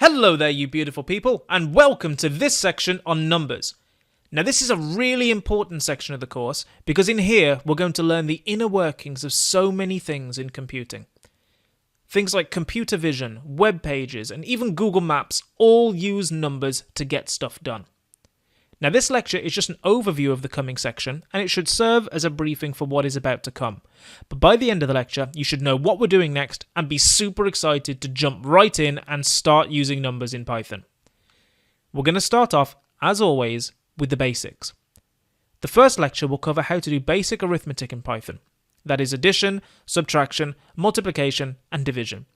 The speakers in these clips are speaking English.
Hello there, you beautiful people, and welcome to this section on numbers. Now, this is a really important section of the course because in here we're going to learn the inner workings of so many things in computing. Things like computer vision, web pages, and even Google Maps all use numbers to get stuff done. Now, this lecture is just an overview of the coming section, and it should serve as a briefing for what is about to come. But by the end of the lecture, you should know what we're doing next and be super excited to jump right in and start using numbers in Python. We're going to start off, as always, with the basics. The first lecture will cover how to do basic arithmetic in Python. That is addition, subtraction, multiplication, and division.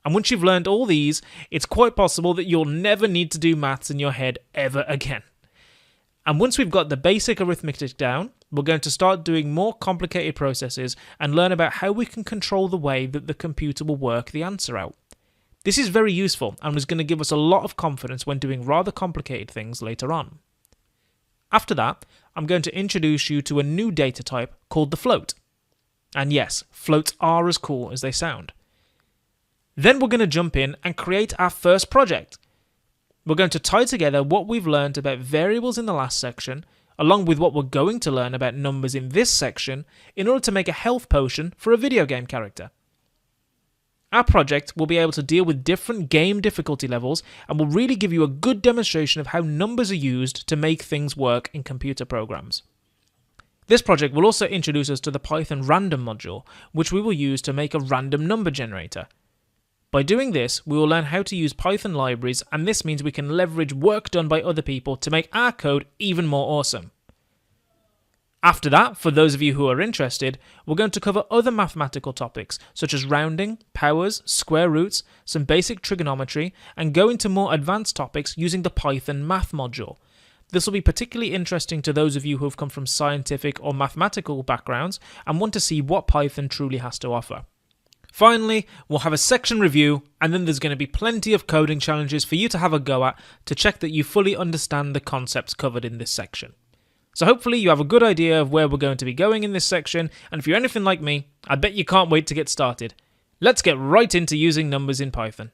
And once you've learned all these, it's quite possible that you'll never need to do maths in your head ever again. And once we've got the basic arithmetic down, we're going to start doing more complicated processes and learn about how we can control the way that the computer will work the answer out. This is very useful and is going to give us a lot of confidence when doing rather complicated things later on. After that, I'm going to introduce you to a new data type called the float. And yes, floats are as cool as they sound. Then we're going to jump in and create our first project. We're going to tie together what we've learned about variables in the last section, along with what we're going to learn about numbers in this section, in order to make a health potion for a video game character. Our project will be able to deal with different game difficulty levels and will really give you a good demonstration of how numbers are used to make things work in computer programs. This project will also introduce us to the Python random module, which we will use to make a random number generator. By doing this, we will learn how to use Python libraries, and this means we can leverage work done by other people to make our code even more awesome. After that, for those of you who are interested, we're going to cover other mathematical topics such as rounding, powers, square roots, some basic trigonometry, and go into more advanced topics using the Python math module. This will be particularly interesting to those of you who have come from scientific or mathematical backgrounds and want to see what Python truly has to offer. Finally, we'll have a section review, and then there's going to be plenty of coding challenges for you to have a go at to check that you fully understand the concepts covered in this section. So hopefully you have a good idea of where we're going to be going in this section, and if you're anything like me, I bet you can't wait to get started. Let's get right into using numbers in Python.